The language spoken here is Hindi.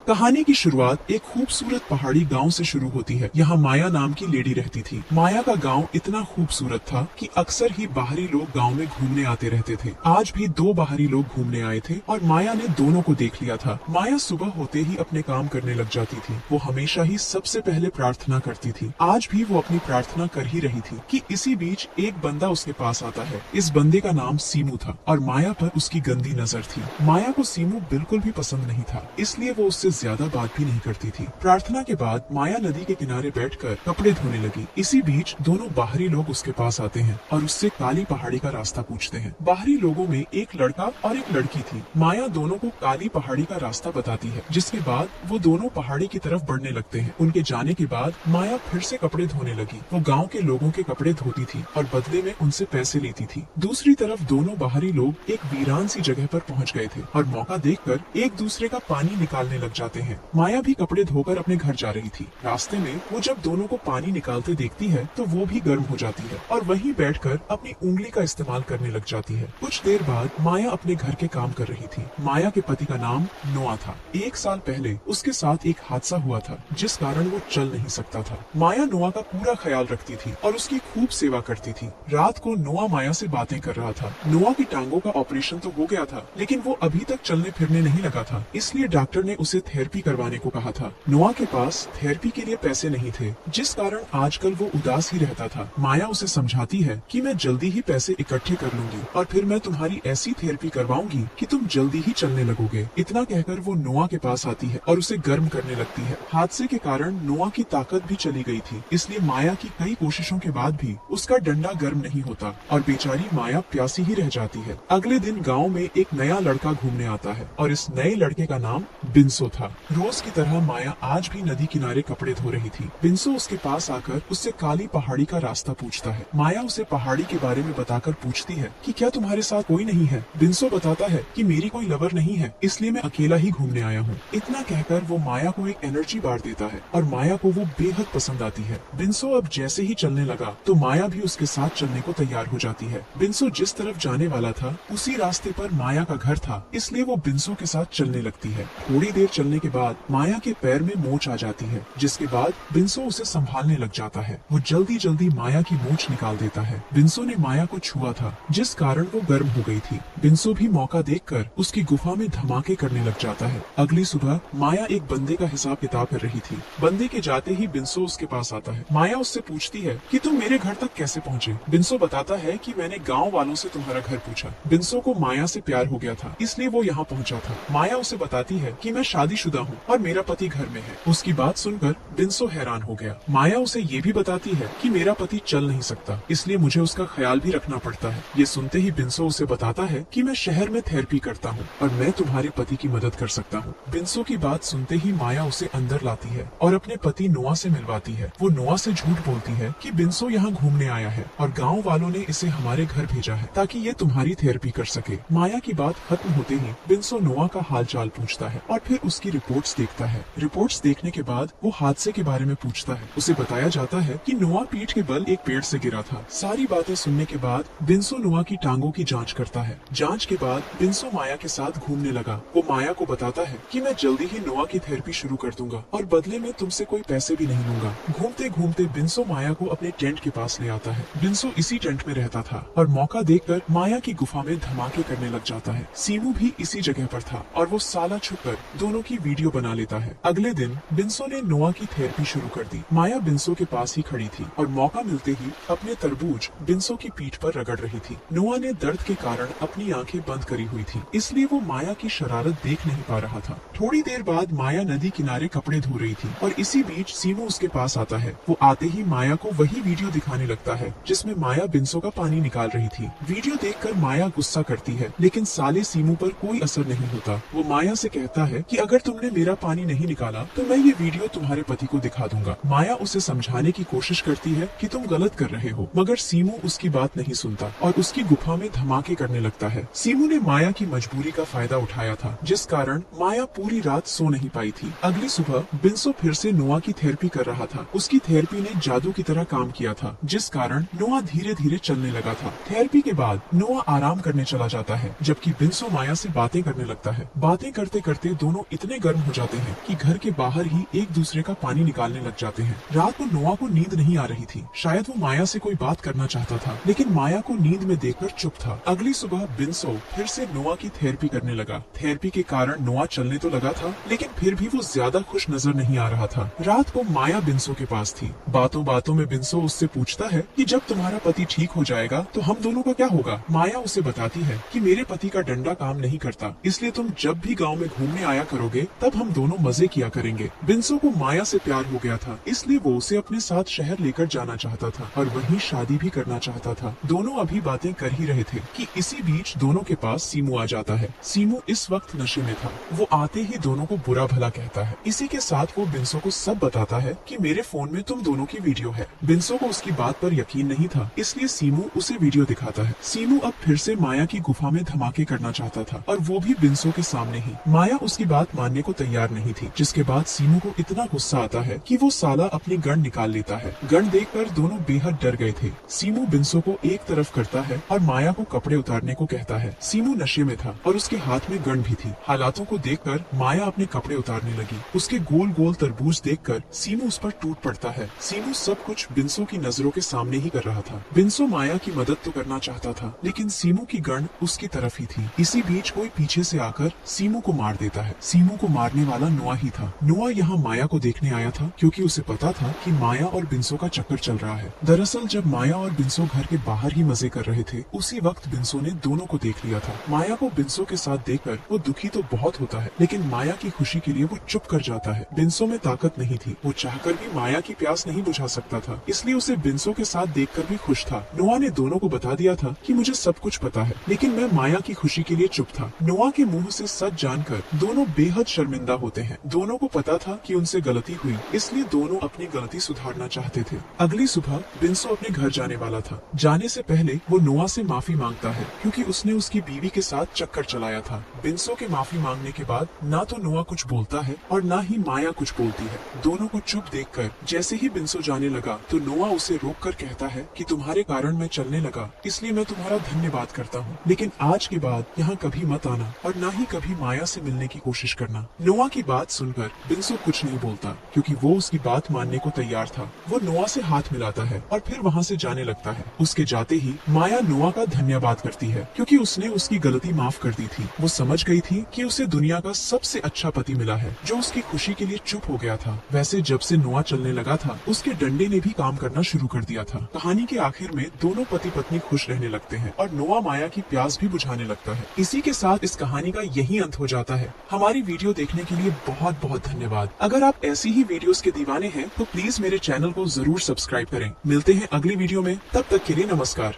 कहानी की शुरुआत एक खूबसूरत पहाड़ी गांव से शुरू होती है। यहाँ माया नाम की लेडी रहती थी। माया का गांव इतना खूबसूरत था कि अक्सर ही बाहरी लोग गांव में घूमने आते रहते थे। आज भी दो बाहरी लोग घूमने आए थे और माया ने दोनों को देख लिया था। माया सुबह होते ही अपने काम करने लग जाती थी। वो हमेशा ही सबसे पहले प्रार्थना करती थी। आज भी वो अपनी प्रार्थना कर ही रही थी कि इसी बीच एक बंदा उसके पास आता है। इस बंदे का नाम सीमू था और माया पर उसकी गंदी नजर थी। माया को सीमू बिल्कुल भी पसंद नहीं था, इसलिए वो उससे ज्यादा बात भी नहीं करती थी। प्रार्थना के बाद माया नदी के किनारे बैठकर कपड़े धोने लगी। इसी बीच दोनों बाहरी लोग उसके पास आते हैं और उससे काली पहाड़ी का रास्ता पूछते हैं। बाहरी लोगों में एक लड़का और एक लड़की थी। माया दोनों को काली पहाड़ी का रास्ता बताती है, जिसके बाद वो दोनों पहाड़ी की तरफ बढ़ने लगते हैं। उनके जाने के बाद माया फिर से कपड़े धोने लगी। वो गाँव के लोगों के कपड़े धोती थी और बदले में उनसे पैसे लेती थी। दूसरी तरफ दोनों बाहरी लोग एक वीरान सी जगह पर पहुँच गए थे और मौका देखकर एक दूसरे का पानी निकालने लग जाते हैं। माया भी कपड़े धोकर अपने घर जा रही थी। रास्ते में वो जब दोनों को पानी निकालते देखती है तो वो भी गर्म हो जाती है और वहीं बैठकर अपनी उंगली का इस्तेमाल करने लग जाती है। कुछ देर बाद माया अपने घर के काम कर रही थी। माया के पति का नाम नोआ था। एक साल पहले उसके साथ एक हादसा हुआ था, जिस कारण वो चल नहीं सकता था। माया नोआ का पूरा ख्याल रखती थी और उसकी खूब सेवा करती थी। रात को नोआ माया से बातें कर रहा था। नोआ की टांगों का ऑपरेशन तो हो गया था, लेकिन वो अभी तक चलने फिरने नहीं लगा था, इसलिए डॉक्टर ने उसे थेरेपी करवाने को कहा था। नोआ के पास थेरेपी के लिए पैसे नहीं थे, जिस कारण आजकल वो उदास ही रहता था। माया उसे समझाती है कि मैं जल्दी ही पैसे इकट्ठे कर लूंगी और फिर मैं तुम्हारी ऐसी थेरेपी करवाऊंगी कि तुम जल्दी ही चलने लगोगे। इतना कहकर वो नोआ के पास आती है और उसे गर्म करने लगती है। हादसे के कारण नोआ की ताकत भी चली गई थी, इसलिए माया की कई कोशिशों के बाद भी उसका डंडा गर्म नहीं होता और बेचारी माया प्यासी ही रह जाती है। अगले दिन गाँव में एक नया लड़का घूमने आता है और इस नए लड़के का नाम बिंसो था। रोज की तरह माया आज भी नदी किनारे कपड़े धो रही थी। बिंसो उसके पास आकर उससे काली पहाड़ी का रास्ता पूछता है। माया उसे पहाड़ी के बारे में बताकर पूछती है कि क्या तुम्हारे साथ कोई नहीं है। बिंसो बताता है कि मेरी कोई लवर नहीं है, इसलिए मैं अकेला ही घूमने आया हूँ। इतना कहकर वो माया को एक एनर्जी बार देता है और माया को वो बेहद पसंद आती है। बिंसो अब जैसे ही चलने लगा तो माया भी उसके साथ चलने को तैयार हो जाती है। बिंसो जिस तरफ जाने वाला था उसी रास्ते पर माया का घर था, इसलिए वो बिंसो के साथ चलने लगती है। थोड़ी देर चलने के बाद माया के पैर में मोच आ जाती है, जिसके बाद बिंसो उसे संभालने लग जाता है। वो जल्दी जल्दी माया की मोच निकाल देता है। बिंसो ने माया को छुआ था, जिस कारण वो गर्म हो गई थी। बिंसो भी मौका देखकर उसकी गुफा में धमाके करने लग जाता है। अगली सुबह माया एक बंदे का हिसाब किताब कर रही थी। बंदे के जाते ही बिंसो उसके पास आता है। माया उससे पूछती है कि तुम मेरे घर तक कैसे पहुँचे। बिंसो बताता है कि मैंने गाँव वालों से तुम्हारा घर पूछा। बिंसो को माया से प्यार हो गया था, इसलिए वो यहाँ पहुँचा था। माया उसे बताती है कि मैं शादीशुदा हूँ और मेरा पति घर में है। उसकी बात सुनकर बिंसो हैरान हो गया। माया उसे ये भी बताती है कि मेरा पति चल नहीं सकता, इसलिए मुझे उसका ख्याल भी रखना पड़ता है। ये सुनते ही बिंसो उसे बताता है कि मैं शहर में थेरेपी करता हूँ और मैं तुम्हारे पति की मदद कर सकता हूँ। बिंसो की बात सुनते ही माया उसे अंदर लाती है और अपने पति नोआ से मिलवाती है। वो नोआ से झूठ बोलती है कि बिंसो यहाँ घूमने आया है और गाँव वालों ने इसे हमारे घर भेजा है ताकि ये तुम्हारी थेरेपी कर सके। माया की बात खत्म होते ही बिंसो नोआ का हाल चाल पूछता है और फिर उसकी रिपोर्ट्स देखता है। रिपोर्ट्स देखने के बाद वो हादसे के बारे में पूछता है। उसे बताया जाता है कि नोआ पीठ के बल एक पेड़ से गिरा था। सारी बातें सुनने के बाद बिंसो नोआ की टांगों की जांच करता है। जांच के बाद बिंसो माया के साथ घूमने लगा। वो माया को बताता है कि मैं जल्दी ही नोआ की थेरेपी शुरू कर दूंगा और बदले में तुमसे कोई पैसे भी नहीं लूंगा। घूमते घूमते बिंसो माया को अपने टेंट के पास ले आता है। बिंसो इसी टेंट में रहता था और मौका देखकर माया की गुफा में धमाके करने लग जाता है। सीमू भी इसी जगह पर था और वो साला छुपकर दोनों की वीडियो बना लेता है। अगले दिन बिंसो ने नोआ की थेरेपी शुरू कर दी। माया बिंसो के पास ही खड़ी थी और मौका मिलते ही अपने तरबूज बिंसो की पीठ पर रगड़ रही थी। नोआ ने दर्द के कारण अपनी आंखें बंद करी हुई थी, इसलिए वो माया की शरारत देख नहीं पा रहा था। थोड़ी देर बाद माया नदी किनारे कपड़े धो रही थी और इसी बीच सीमू उसके पास आता है। वो आते ही माया को वही वीडियो दिखाने लगता है जिसमें माया बिंसो का पानी निकाल रही थी। वीडियो देखकर माया गुस्सा करती है, लेकिन साले सीमू पर कोई असर नहीं होता। वो माया से कहता है कि अगर तुमने मेरा पानी नहीं निकाला तो मैं ये वीडियो तुम्हारे पति को दिखा दूंगा। माया उसे समझाने की कोशिश करती है कि तुम गलत कर रहे हो, मगर सीमू उसकी बात नहीं सुनता और उसकी गुफा में धमाके करने लगता है। सीमू ने माया की मजबूरी का फायदा उठाया था, जिस कारण माया पूरी रात सो नहीं पाई थी। अगली सुबह बिंसो फिर से नोआ की थेरेपी कर रहा था। उसकी थेरेपी ने जादू की तरह काम किया था, जिस कारण नोआ धीरे धीरे चलने लगा था। थेरेपी के बाद नोआ आराम करने चला जाता है, जबकि बिंसो माया से बातें करने लगता है। बातें करते करते दोनों इतने इतने गर्म हो जाते हैं कि घर के बाहर ही एक दूसरे का पानी निकालने लग जाते हैं। रात को नोआ को नींद नहीं आ रही थी। शायद वो माया से कोई बात करना चाहता था, लेकिन माया को नींद में देखकर चुप था। अगली सुबह बिन्सो फिर से नोआ की थेरेपी करने लगा। थेरेपी के कारण नोआ चलने तो लगा था, लेकिन फिर भी वो ज्यादा खुश नजर नहीं आ रहा था। रात को माया बिन्सो के पास थी। बातों बातों में बिन्सो उससे पूछता है कि जब तुम्हारा पति ठीक हो जाएगा तो हम दोनों का क्या होगा। माया उसे बताती है कि मेरे पति का डंडा काम नहीं करता, इसलिए तुम जब भी गांव में घूमने आया करोगे तब हम दोनों मजे किया करेंगे। बिन्सो को माया से प्यार हो गया था, इसलिए वो उसे अपने साथ शहर लेकर जाना चाहता था और वहीं शादी भी करना चाहता था। दोनों अभी बातें कर ही रहे थे कि इसी बीच दोनों के पास सीमू आ जाता है। सीमू इस वक्त नशे में था। वो आते ही दोनों को बुरा भला कहता है। इसी के साथ वो बिन्सो को सब बताता है कि मेरे फोन में तुम दोनों की वीडियो है। बिन्सो को उसकी बात पर यकीन नहीं था, इसलिए सीमू उसे वीडियो दिखाता है। सीमू अब फिर से माया की गुफा में धमाके करना चाहता था और वो भी बिन्सो के सामने ही। माया उसकी बात मानने को तैयार नहीं थी, जिसके बाद सीमू को इतना गुस्सा आता है कि वो साला अपनी गन निकाल लेता है। गन देखकर दोनों बेहद डर गए थे। सीमू बिन्सो को एक तरफ करता है और माया को कपड़े उतारने को कहता है। सीमू नशे में था और उसके हाथ में गन भी थी। हालातों को देखकर माया अपने कपड़े उतारने लगी। उसके गोल गोल तरबूज देखकर सीमू उस पर टूट पड़ता है। सीमू सब कुछ बिन्सो की नजरों के सामने ही कर रहा था। बिन्सो माया की मदद तो करना चाहता था, लेकिन सीमू की गन उसकी तरफ ही थी। इसी बीच कोई पीछे से आकर सीमू को मार देता है। सीमू को मारने वाला नोआ ही था। नोआ यहाँ माया को देखने आया था क्योंकि उसे पता था कि माया और बिन्सो का चक्कर चल रहा है। दरअसल जब माया और बिन्सो घर के बाहर ही मजे कर रहे थे, उसी वक्त बिन्सो ने दोनों को देख लिया था। माया को बिन्सो के साथ देखकर वो दुखी तो बहुत होता है, लेकिन माया की खुशी के लिए वो चुप कर जाता है। बिन्सो में ताकत नहीं थी, वो चाहकर भी माया की प्यास नहीं बुझा सकता था, इसलिए उसे बिन्सो के साथ देखकर भी खुश था। नोआ ने दोनों को बता दिया था कि मुझे सब कुछ पता है, लेकिन मैं माया की खुशी के लिए चुप था। नोआ के मुंह से सच जानकर दोनों बेहद शर्मिंदा होते हैं। दोनों को पता था कि उनसे गलती हुई, इसलिए दोनों अपनी गलती सुधारना चाहते थे। अगली सुबह बिन्सो अपने घर जाने वाला था। जाने से पहले वो नोआ से माफी मांगता है क्योंकि उसने उसकी बीवी के साथ चक्कर चलाया था। बिन्सो के माफी मांगने के बाद ना तो नोआ कुछ बोलता है और ना ही माया कुछ बोलती है। दोनों को चुप देखकर जैसे ही बिन्सो जाने लगा तो नोआ उसे रोककर कहता है कि तुम्हारे कारण मैं चलने लगा, इसलिए मैं तुम्हारा धन्यवाद करता हूँ, लेकिन आज के बाद यहाँ कभी मत आना और ना ही कभी माया से मिलने की कोशिश करना। नोआ की बात सुनकर बिन्सो कुछ नहीं बोलता क्योंकि वो उसकी बात मानने को तैयार था। वो नोआ से हाथ मिलाता है और फिर वहाँ से जाने लगता है। उसके जाते ही माया नोआ का धन्यवाद करती है क्योंकि उसने उसकी गलती माफ कर दी थी। वो समझ गई थी कि उसे दुनिया का सबसे अच्छा पति मिला है जो उसकी खुशी के लिए चुप हो गया था। वैसे जब से नोआ चलने लगा था, उसके डंडे ने भी काम करना शुरू कर दिया था। कहानी के आखिर में दोनों पति पत्नी खुश रहने लगते हैं और नोआ माया की प्यास भी बुझाने लगता है। इसी के साथ इस कहानी का यही अंत हो जाता है। हमारी वीडियो देखने के लिए बहुत बहुत धन्यवाद। अगर आप ऐसी ही वीडियोस के दीवाने हैं तो प्लीज मेरे चैनल को जरूर सब्सक्राइब करें। मिलते हैं अगली वीडियो में, तब तक के लिए नमस्कार।